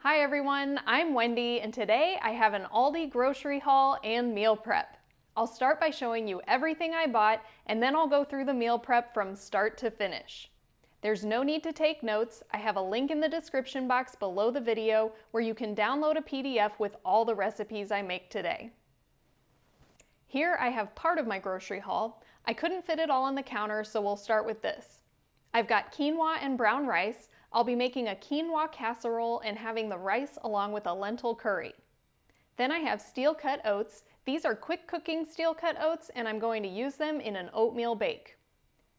Hi everyone, I'm Wendy and today I have an Aldi grocery haul and meal prep. I'll start by showing you everything I bought and then I'll go through the meal prep from start to finish. There's no need to take notes. I have a link in the description box below the video where you can download a PDF with all the recipes I make today. Here I have part of my grocery haul. I couldn't fit it all on the counter, so we'll start with this. I've got quinoa and brown rice. I'll be making a quinoa casserole and having the rice along with a lentil curry. Then I have steel cut oats. These are quick cooking steel cut oats and I'm going to use them in an oatmeal bake.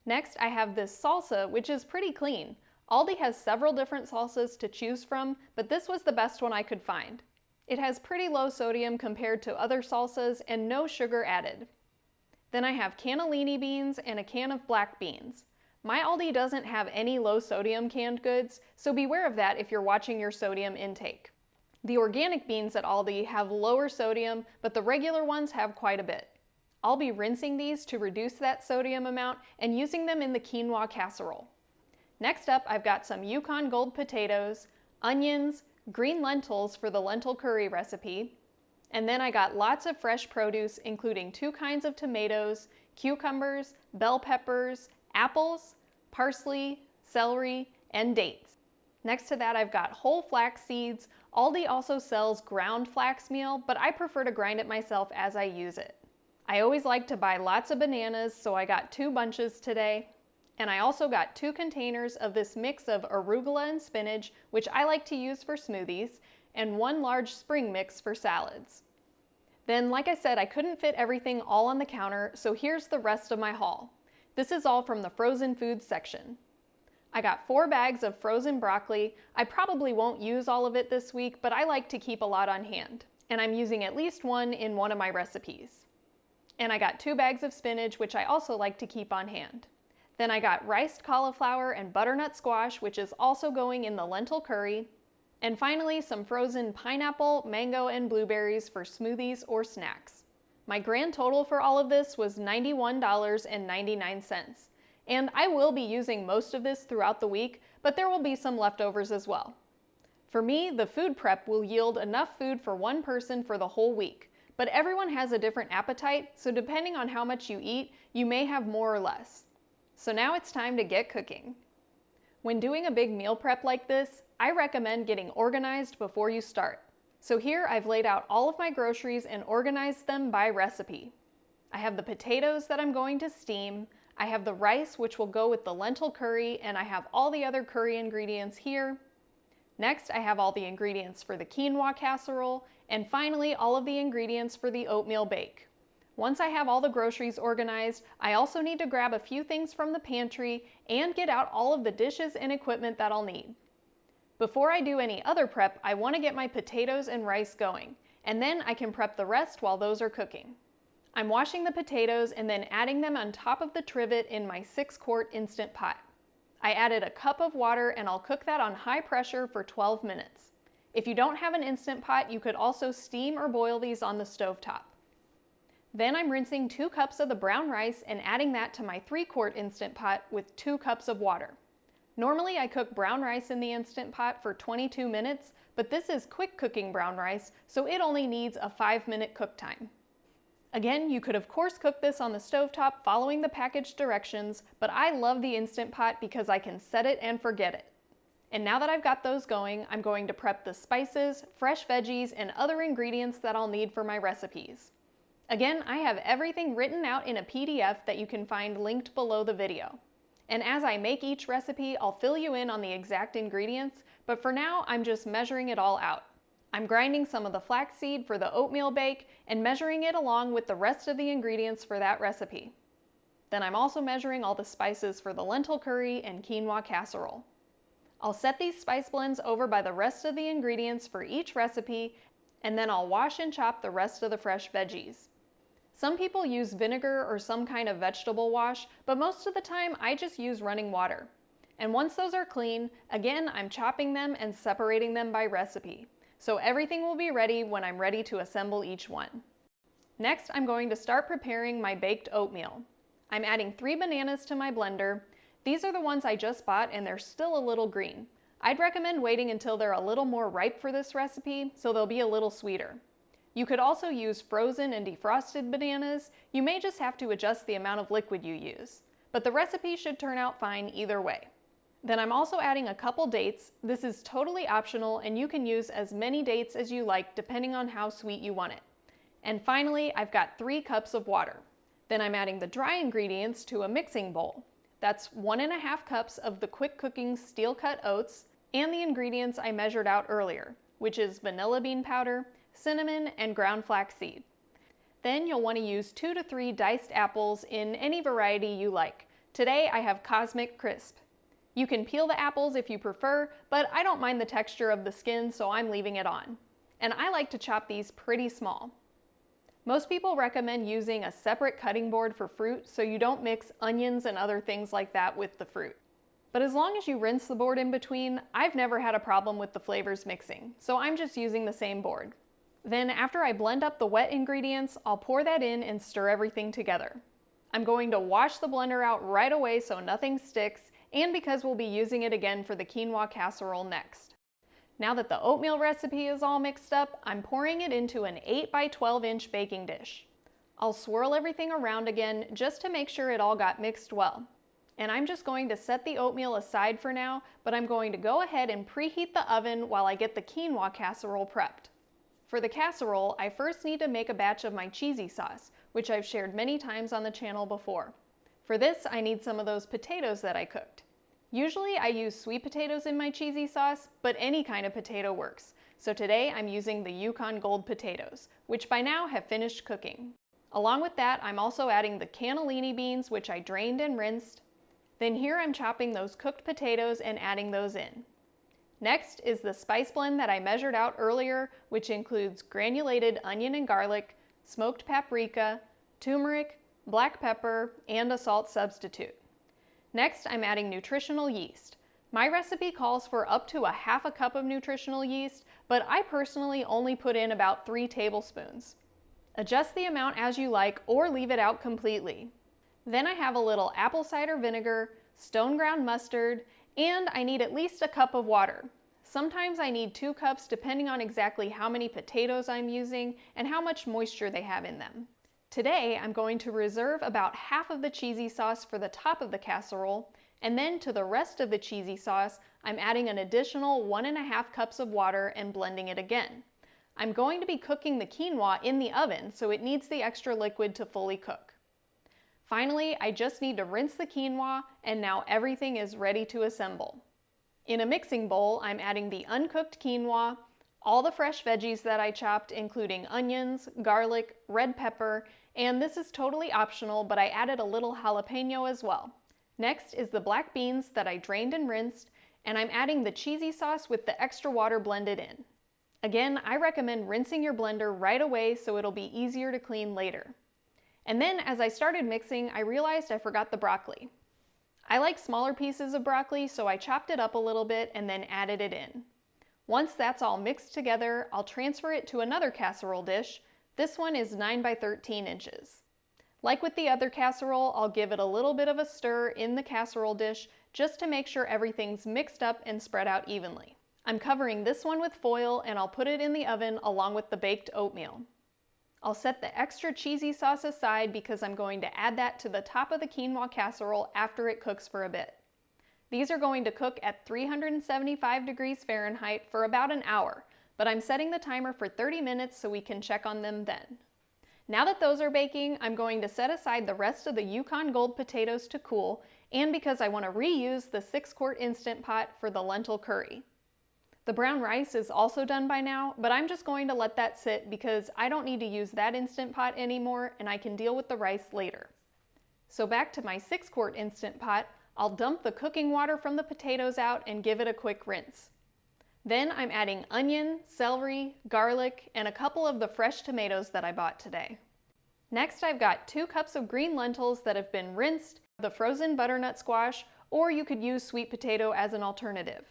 Next I have this salsa, which is pretty clean. Aldi has several different salsas to choose from, but this was the best one I could find. It has pretty low sodium compared to other salsas and no sugar added. Then I have cannellini beans and a can of black beans. My Aldi doesn't have any low sodium canned goods, so beware of that if you're watching your sodium intake. The organic beans at Aldi have lower sodium, but the regular ones have quite a bit. I'll be rinsing these to reduce that sodium amount and using them in the quinoa casserole. Next up, I've got some Yukon Gold potatoes, onions, green lentils for the lentil curry recipe, and then I got lots of fresh produce including 2 kinds of tomatoes, cucumbers, bell peppers, apples, parsley, celery, and dates. Next to that I've got whole flax seeds. Aldi also sells ground flax meal, but I prefer to grind it myself as I use it. I always like to buy lots of bananas, so I got 2 bunches today. And I also got 2 containers of this mix of arugula and spinach, which I like to use for smoothies, and 1 large spring mix for salads. Then, like I said, I couldn't fit everything all on the counter, so here's the rest of my haul. This is all from the frozen foods section. I got 4 bags of frozen broccoli. I probably won't use all of it this week, but I like to keep a lot on hand, and I'm using at least 1 in one of my recipes. And I got 2 bags of spinach, which I also like to keep on hand. Then I got riced cauliflower and butternut squash, which is also going in the lentil curry. And finally, some frozen pineapple, mango, and blueberries for smoothies or snacks. My grand total for all of this was $91.99. And I will be using most of this throughout the week, but there will be some leftovers as well. For me, the food prep will yield enough food for 1 person for the whole week, but everyone has a different appetite, so depending on how much you eat, you may have more or less. So now it's time to get cooking. When doing a big meal prep like this, I recommend getting organized before you start. So here I've laid out all of my groceries and organized them by recipe. I have the potatoes that I'm going to steam, I have the rice which will go with the lentil curry, and I have all the other curry ingredients here. Next I have all the ingredients for the quinoa casserole, and finally all of the ingredients for the oatmeal bake. Once I have all the groceries organized, I also need to grab a few things from the pantry and get out all of the dishes and equipment that I'll need. Before I do any other prep, I want to get my potatoes and rice going, and then I can prep the rest while those are cooking. I'm washing the potatoes and then adding them on top of the trivet in my 6-quart Instant Pot. I added a cup of water and I'll cook that on high pressure for 12 minutes. If you don't have an Instant Pot, you could also steam or boil these on the stovetop. Then I'm rinsing 2 cups of the brown rice and adding that to my 3-quart Instant Pot with 2 cups of water. Normally I cook brown rice in the Instant Pot for 22 minutes, but this is quick cooking brown rice, so it only needs a 5-minute cook time. Again, you could of course cook this on the stovetop following the package directions, but I love the Instant Pot because I can set it and forget it. And now that I've got those going, I'm going to prep the spices, fresh veggies, and other ingredients that I'll need for my recipes. Again, I have everything written out in a PDF that you can find linked below the video. And as I make each recipe, I'll fill you in on the exact ingredients, but for now, I'm just measuring it all out. I'm grinding some of the flaxseed for the oatmeal bake and measuring it along with the rest of the ingredients for that recipe. Then I'm also measuring all the spices for the lentil curry and quinoa casserole. I'll set these spice blends over by the rest of the ingredients for each recipe, and then I'll wash and chop the rest of the fresh veggies. Some people use vinegar or some kind of vegetable wash, but most of the time I just use running water. And once those are clean, again I'm chopping them and separating them by recipe. So everything will be ready when I'm ready to assemble each one. Next, I'm going to start preparing my baked oatmeal. I'm adding 3 bananas to my blender. These are the ones I just bought and they're still a little green. I'd recommend waiting until they're a little more ripe for this recipe, so they'll be a little sweeter. You could also use frozen and defrosted bananas. You may just have to adjust the amount of liquid you use, but the recipe should turn out fine either way. Then I'm also adding a couple dates. This is totally optional and you can use as many dates as you like depending on how sweet you want it. And finally, I've got 3 cups of water. Then I'm adding the dry ingredients to a mixing bowl. That's 1.5 cups of the quick cooking steel cut oats and the ingredients I measured out earlier, which is vanilla bean powder, cinnamon, and ground flaxseed. Then you'll want to use 2 to 3 diced apples in any variety you like. Today I have Cosmic Crisp. You can peel the apples if you prefer, but I don't mind the texture of the skin, so I'm leaving it on. And I like to chop these pretty small. Most people recommend using a separate cutting board for fruit so you don't mix onions and other things like that with the fruit. But as long as you rinse the board in between, I've never had a problem with the flavors mixing, so I'm just using the same board. Then after I blend up the wet ingredients, I'll pour that in and stir everything together. I'm going to wash the blender out right away so nothing sticks, and because we'll be using it again for the quinoa casserole next. Now that the oatmeal recipe is all mixed up, I'm pouring it into an 8 by 12 inch baking dish. I'll swirl everything around again just to make sure it all got mixed well. And I'm just going to set the oatmeal aside for now, but I'm going to go ahead and preheat the oven while I get the quinoa casserole prepped. For the casserole, I first need to make a batch of my cheesy sauce, which I've shared many times on the channel before. For this, I need some of those potatoes that I cooked. Usually I use sweet potatoes in my cheesy sauce, but any kind of potato works. So today I'm using the Yukon Gold potatoes, which by now have finished cooking. Along with that, I'm also adding the cannellini beans, which I drained and rinsed. Then here I'm chopping those cooked potatoes and adding those in. Next is the spice blend that I measured out earlier, which includes granulated onion and garlic, smoked paprika, turmeric, black pepper, and a salt substitute. Next, I'm adding nutritional yeast. My recipe calls for up to 1/2 cup of nutritional yeast, but I personally only put in about 3 tablespoons. Adjust the amount as you like or leave it out completely. Then I have a little apple cider vinegar, stone ground mustard, and I need at least a cup of water. Sometimes I need 2 cups depending on exactly how many potatoes I'm using and how much moisture they have in them. Today, I'm going to reserve about half of the cheesy sauce for the top of the casserole, and then to the rest of the cheesy sauce, I'm adding an additional 1.5 cups of water and blending it again. I'm going to be cooking the quinoa in the oven, so it needs the extra liquid to fully cook. Finally, I just need to rinse the quinoa, and now everything is ready to assemble. In a mixing bowl, I'm adding the uncooked quinoa, all the fresh veggies that I chopped, including onions, garlic, red pepper, and this is totally optional, but I added a little jalapeno as well. Next is the black beans that I drained and rinsed, and I'm adding the cheesy sauce with the extra water blended in. Again, I recommend rinsing your blender right away so it'll be easier to clean later. And then as I started mixing, I realized I forgot the broccoli. I like smaller pieces of broccoli, so I chopped it up a little bit and then added it in. Once that's all mixed together, I'll transfer it to another casserole dish. This one is 9 by 13 inches. Like with the other casserole, I'll give it a little bit of a stir in the casserole dish just to make sure everything's mixed up and spread out evenly. I'm covering this one with foil and I'll put it in the oven along with the baked oatmeal. I'll set the extra cheesy sauce aside because I'm going to add that to the top of the quinoa casserole after it cooks for a bit. These are going to cook at 375 degrees Fahrenheit for about an hour, but I'm setting the timer for 30 minutes so we can check on them then. Now that those are baking, I'm going to set aside the rest of the Yukon Gold potatoes to cool, and because I want to reuse the 6-quart Instant Pot for the lentil curry. The brown rice is also done by now, but I'm just going to let that sit because I don't need to use that Instant Pot anymore and I can deal with the rice later. So back to my 6-quart Instant Pot, I'll dump the cooking water from the potatoes out and give it a quick rinse. Then I'm adding onion, celery, garlic, and a couple of the fresh tomatoes that I bought today. Next, I've got 2 cups of green lentils that have been rinsed, the frozen butternut squash, or you could use sweet potato as an alternative.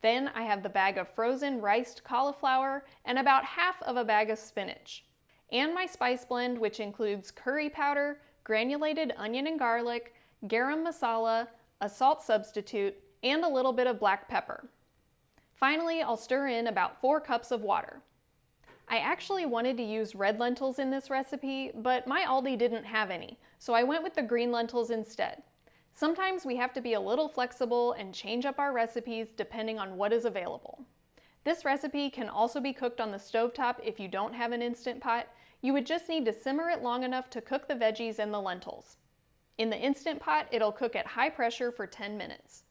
Then I have the bag of frozen riced cauliflower and about half of a bag of spinach. And my spice blend, which includes curry powder, granulated onion and garlic, garam masala, a salt substitute, and a little bit of black pepper. Finally, I'll stir in about 4 cups of water. I actually wanted to use red lentils in this recipe, but my Aldi didn't have any, so I went with the green lentils instead. Sometimes we have to be a little flexible and change up our recipes depending on what is available. This recipe can also be cooked on the stovetop if you don't have an Instant Pot. You would just need to simmer it long enough to cook the veggies and the lentils. In the Instant Pot, it'll cook at high pressure for 10 minutes.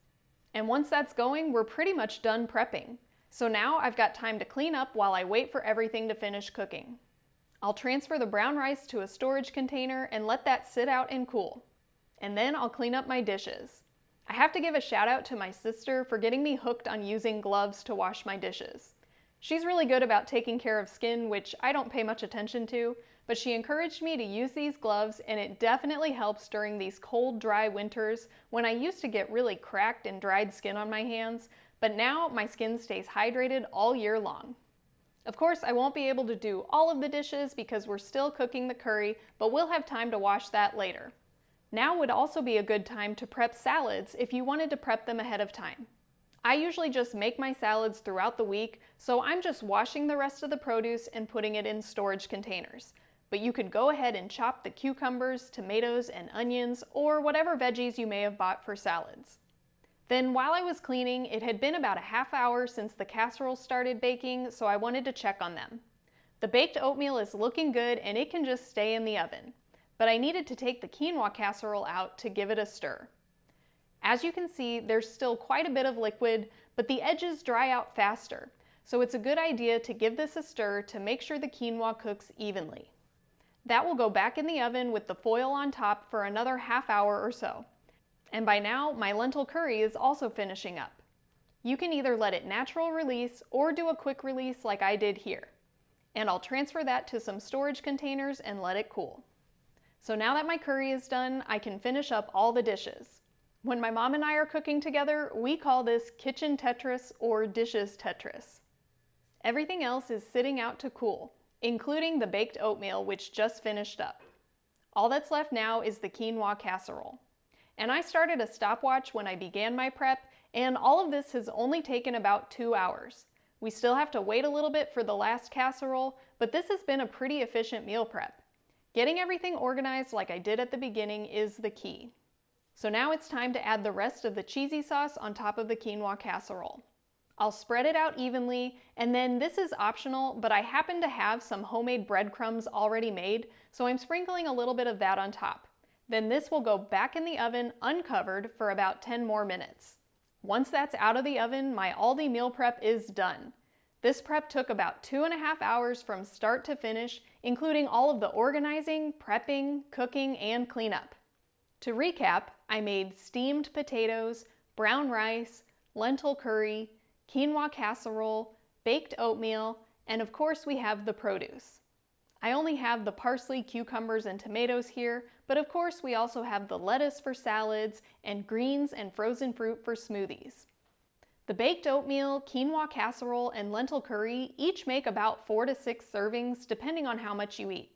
And once that's going, we're pretty much done prepping. So now I've got time to clean up while I wait for everything to finish cooking. I'll transfer the brown rice to a storage container and let that sit out and cool. And then I'll clean up my dishes. I have to give a shout out to my sister for getting me hooked on using gloves to wash my dishes. She's really good about taking care of skin, which I don't pay much attention to, but she encouraged me to use these gloves, and it definitely helps during these cold, dry winters when I used to get really cracked and dried skin on my hands, but now my skin stays hydrated all year long. Of course, I won't be able to do all of the dishes because we're still cooking the curry, but we'll have time to wash that later. Now would also be a good time to prep salads if you wanted to prep them ahead of time. I usually just make my salads throughout the week, so I'm just washing the rest of the produce and putting it in storage containers. But you could go ahead and chop the cucumbers, tomatoes, and onions, or whatever veggies you may have bought for salads. Then while I was cleaning, it had been about a half hour since the casserole started baking, so I wanted to check on them. The baked oatmeal is looking good and it can just stay in the oven, but I needed to take the quinoa casserole out to give it a stir. As you can see, there's still quite a bit of liquid, but the edges dry out faster, so it's a good idea to give this a stir to make sure the quinoa cooks evenly. That will go back in the oven with the foil on top for another half hour or so. And by now, my lentil curry is also finishing up. You can either let it natural release or do a quick release like I did here. And I'll transfer that to some storage containers and let it cool. So now that my curry is done, I can finish up all the dishes. When my mom and I are cooking together, we call this kitchen Tetris or dishes Tetris. Everything else is sitting out to cool, including the baked oatmeal, which just finished up. All that's left now is the quinoa casserole. And I started a stopwatch when I began my prep, and all of this has only taken about 2 hours. We still have to wait a little bit for the last casserole, but this has been a pretty efficient meal prep. Getting everything organized like I did at the beginning is the key. So now it's time to add the rest of the cheesy sauce on top of the quinoa casserole. I'll spread it out evenly, and then this is optional, but I happen to have some homemade breadcrumbs already made, so I'm sprinkling a little bit of that on top. Then this will go back in the oven uncovered for about 10 more minutes. Once that's out of the oven, my Aldi meal prep is done. This prep took about 2.5 hours from start to finish, including all of the organizing, prepping, cooking, and cleanup. To recap, I made steamed potatoes, brown rice, lentil curry, quinoa casserole, baked oatmeal, and of course we have the produce. I only have the parsley, cucumbers, and tomatoes here, but of course we also have the lettuce for salads and greens and frozen fruit for smoothies. The baked oatmeal, quinoa casserole, and lentil curry each make about 4 to 6 servings depending on how much you eat.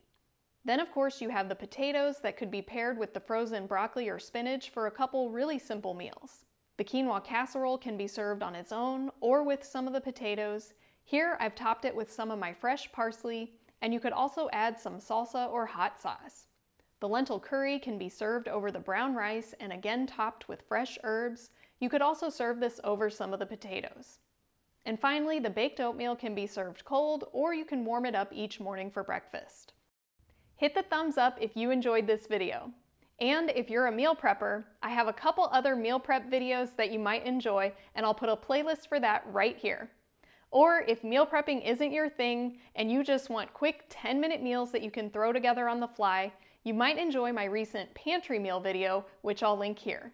Then of course you have the potatoes that could be paired with the frozen broccoli or spinach for a couple really simple meals. The quinoa casserole can be served on its own or with some of the potatoes. Here I've topped it with some of my fresh parsley, and you could also add some salsa or hot sauce. The lentil curry can be served over the brown rice and again topped with fresh herbs. You could also serve this over some of the potatoes. And finally, the baked oatmeal can be served cold, or you can warm it up each morning for breakfast. Hit the thumbs up if you enjoyed this video. And if you're a meal prepper, I have a couple other meal prep videos that you might enjoy, and I'll put a playlist for that right here. Or if meal prepping isn't your thing and you just want quick 10-minute meals that you can throw together on the fly, you might enjoy my recent pantry meal video, which I'll link here.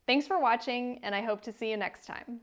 Thanks for watching, and I hope to see you next time.